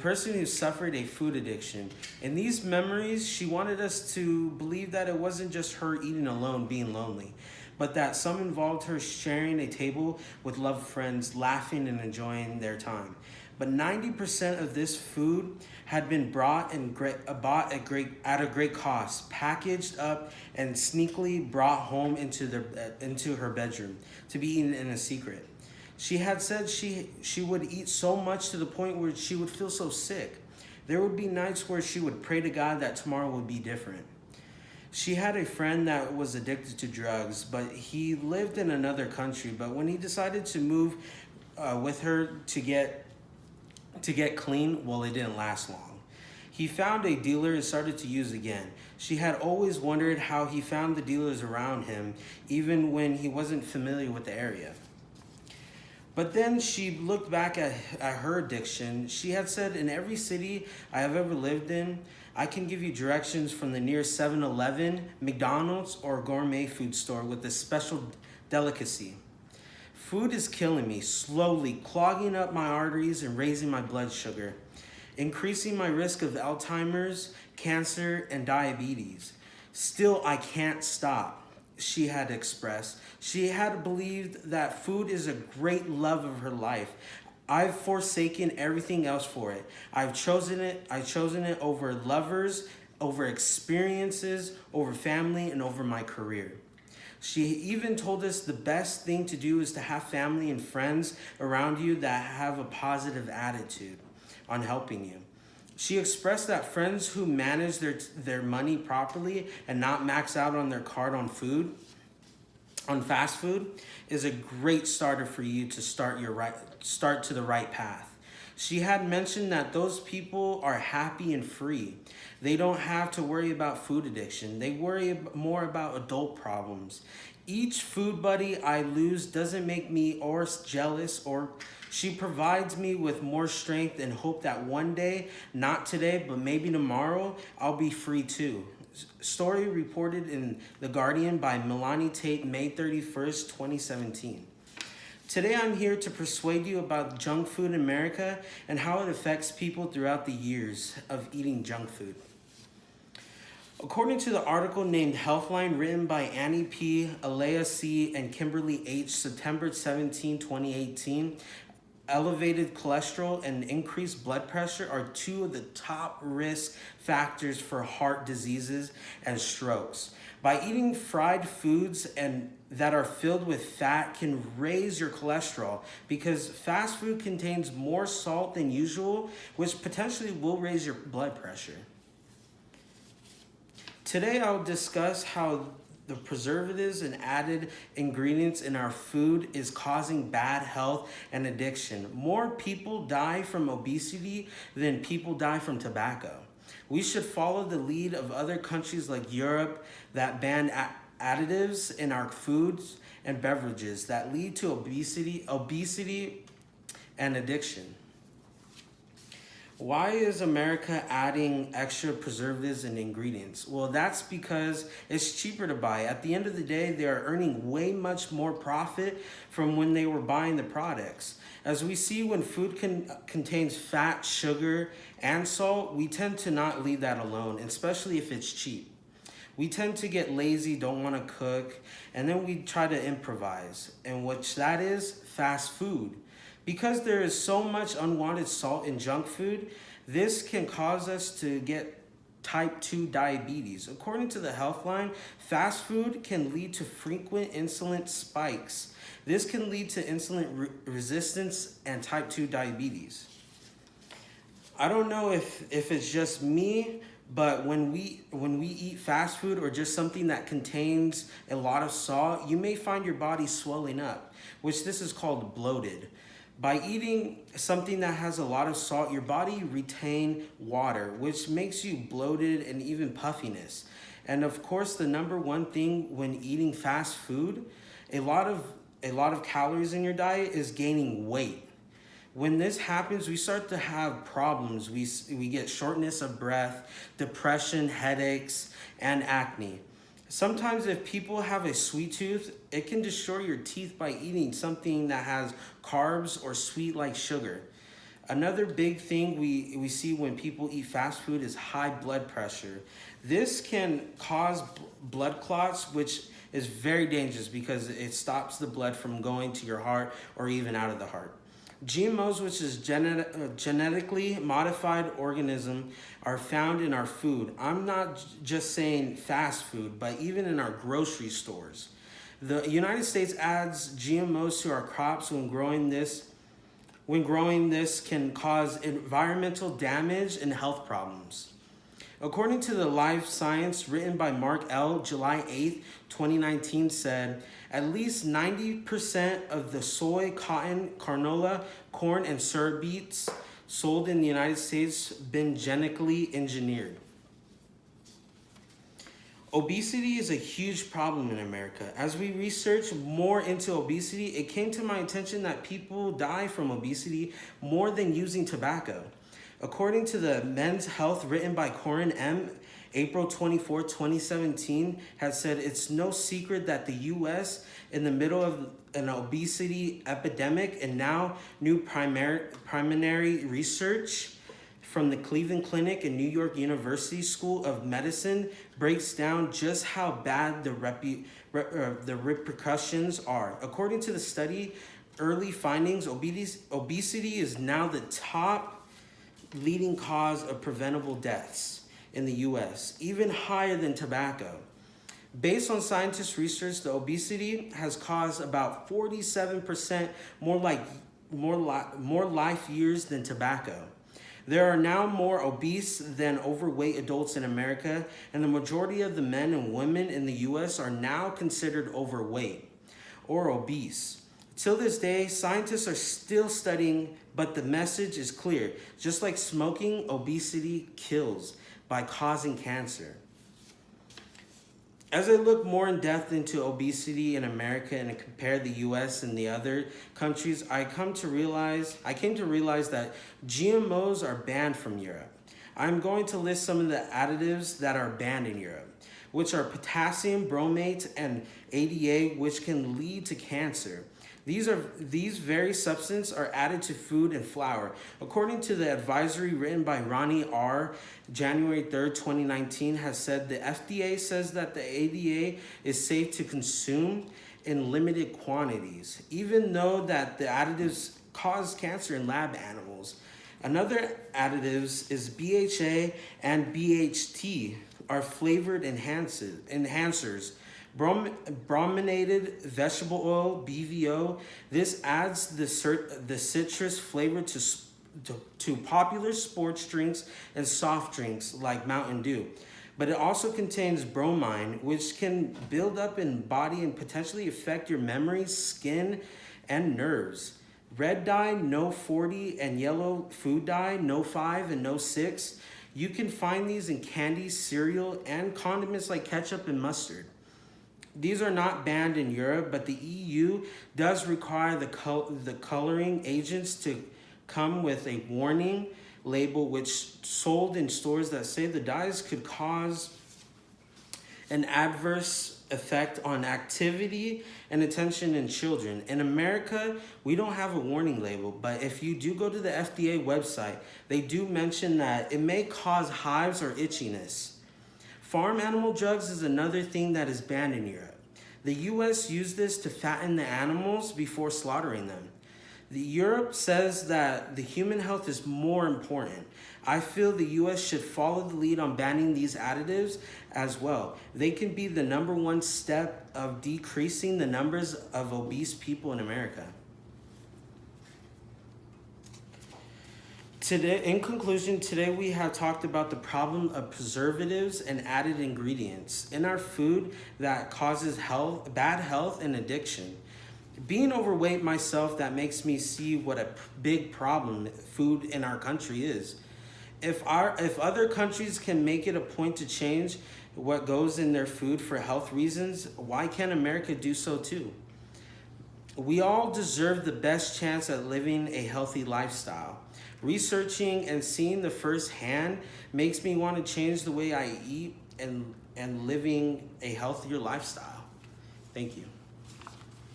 person who suffered a food addiction. In these memories, she wanted us to believe that it wasn't just her eating alone, being lonely, but that some involved her sharing a table with loved friends, laughing and enjoying their time. But 90% of this food had been bought at a great cost, packaged up and sneakily brought home into her bedroom to be eaten in a secret. She had said she would eat so much to the point where she would feel so sick. There would be nights where she would pray to God that tomorrow would be different. She had a friend that was addicted to drugs, but he lived in another country. But when he decided to move with her to get clean, well, it didn't last long. He found a dealer and started to use again. She had always wondered how he found the dealers around him, even when he wasn't familiar with the area. But then she looked back at her addiction. She had said, in every city I have ever lived in, I can give you directions from the nearest 7-Eleven, McDonald's, or gourmet food store with a special delicacy. Food is killing me, slowly clogging up my arteries and raising my blood sugar, increasing my risk of Alzheimer's, cancer, and diabetes. Still, I can't stop, she had expressed. She had believed that food is a great love of her life. I've forsaken everything else for it. I've chosen it over lovers, over experiences, over family, and over my career. She even told us the best thing to do is to have family and friends around you that have a positive attitude on helping you. She expressed that friends who manage their money properly and not max out on their card on fast food, is a great starter for you to start to the right path. She had mentioned that those people are happy and free. They don't have to worry about food addiction. They worry more about adult problems. Each food buddy I lose doesn't make me or jealous, or she provides me with more strength and hope that one day, not today, but maybe tomorrow, I'll be free too. Story reported in The Guardian by Melanie Tate, May 31st, 2017. Today I'm here to persuade you about junk food in America and how it affects people throughout the years of eating junk food. According to the article named Healthline, written by Annie P., Alea C., and Kimberly H., September 17, 2018, elevated cholesterol and increased blood pressure are two of the top risk factors for heart diseases and strokes. By eating fried foods and that are filled with fat can raise your cholesterol because fast food contains more salt than usual, which potentially will raise your blood pressure. Today I'll discuss how the preservatives and added ingredients in our food is causing bad health and addiction. More people die from obesity than people die from tobacco. We should follow the lead of other countries like Europe that ban additives in our foods and beverages that lead to obesity and addiction. Why is America adding extra preservatives and ingredients? Well, that's because it's cheaper to buy. At the end of the day, they are earning way much more profit from when they were buying the products. As we see, when food contains fat, sugar, and salt, we tend to not leave that alone, especially if it's cheap. We tend to get lazy, don't want to cook, and then we try to improvise, and which that is fast food. Because there is so much unwanted salt in junk food, this can cause us to get type 2 diabetes. According to the Healthline, fast food can lead to frequent insulin spikes. This can lead to insulin resistance and type 2 diabetes. I don't know if it's just me, but when we eat fast food or just something that contains a lot of salt, you may find your body swelling up, which this is called bloated. By eating something that has a lot of salt, your body retains water, which makes you bloated and even puffiness. And of course, the number one thing when eating fast food, a lot of calories in your diet is gaining weight. When this happens, we start to have problems. We get shortness of breath, depression, headaches, and acne. Sometimes if people have a sweet tooth, it can destroy your teeth by eating something that has carbs or sweet like sugar. Another big thing we see when people eat fast food is high blood pressure. This can cause blood clots, which is very dangerous because it stops the blood from going to your heart or even out of the heart. GMOs, which is genetically modified organism, are found in our food. I'm not just saying fast food, but even in our grocery stores. The United States adds GMOs to our crops when growing this can cause environmental damage and health problems. According to the Life Science written by Mark L., July 8th, 2019 said, at least 90% of the soy, cotton, canola, corn, and syrup beets sold in the United States been genetically engineered. Obesity is a huge problem in America. As we research more into obesity, it came to my attention that people die from obesity more than using tobacco. According to the Men's Health written by Corin M., April 24, 2017, has said it's no secret that the U.S. in the middle of an obesity epidemic, and now new preliminary research from the Cleveland Clinic and New York University School of Medicine breaks down just how bad the repercussions are. According to the study, early findings, obesity is now the top leading cause of preventable deaths in the U.S., even higher than tobacco. Based on scientists' research, the obesity has caused about 47% more life years than tobacco. There are now more obese than overweight adults in America, and the majority of the men and women in the U.S. are now considered overweight or obese. Till this day, scientists are still studying, but the message is clear. Just like smoking, obesity kills by causing cancer. As I look more in depth into obesity in America and compare the US and the other countries, I came to realize that GMOs are banned from Europe. I'm going to list some of the additives that are banned in Europe, which are potassium bromate and ADA, which can lead to cancer. These very substances are added to food and flour. According to the advisory written by Ronnie R., January 3rd, 2019, has said the FDA says that the ADA is safe to consume in limited quantities, even though that the additives cause cancer in lab animals. Another additives is BHA and BHT are flavored enhancers. Brominated vegetable oil, BVO. This adds the citrus flavor to popular sports drinks and soft drinks like Mountain Dew. But it also contains bromine, which can build up in body and potentially affect your memory, skin, and nerves. Red dye, no 40, and yellow food dye, no 5 and no 6. You can find these in candy, cereal, and condiments like ketchup and mustard. These are not banned in Europe, but the EU does require the coloring agents to come with a warning label which sold in stores that say the dyes could cause an adverse effect on activity and attention in children. In America, we don't have a warning label, but if you do go to the FDA website, they do mention that it may cause hives or itchiness. Farm animal drugs is another thing that is banned in Europe. The US used this to fatten the animals before slaughtering them. Europe says that the human health is more important. I feel the US should follow the lead on banning these additives as well. They can be the #1 step of decreasing the numbers of obese people in America. Today, in conclusion, today we have talked about the problem of preservatives and added ingredients in our food that causes bad health and addiction. Being overweight myself, that makes me see what a big problem food in our country is. If other countries can make it a point to change what goes in their food for health reasons, why can't America do so too? We all deserve the best chance at living a healthy lifestyle. Researching and seeing the firsthand makes me want to change the way I eat and living a healthier lifestyle. Thank you.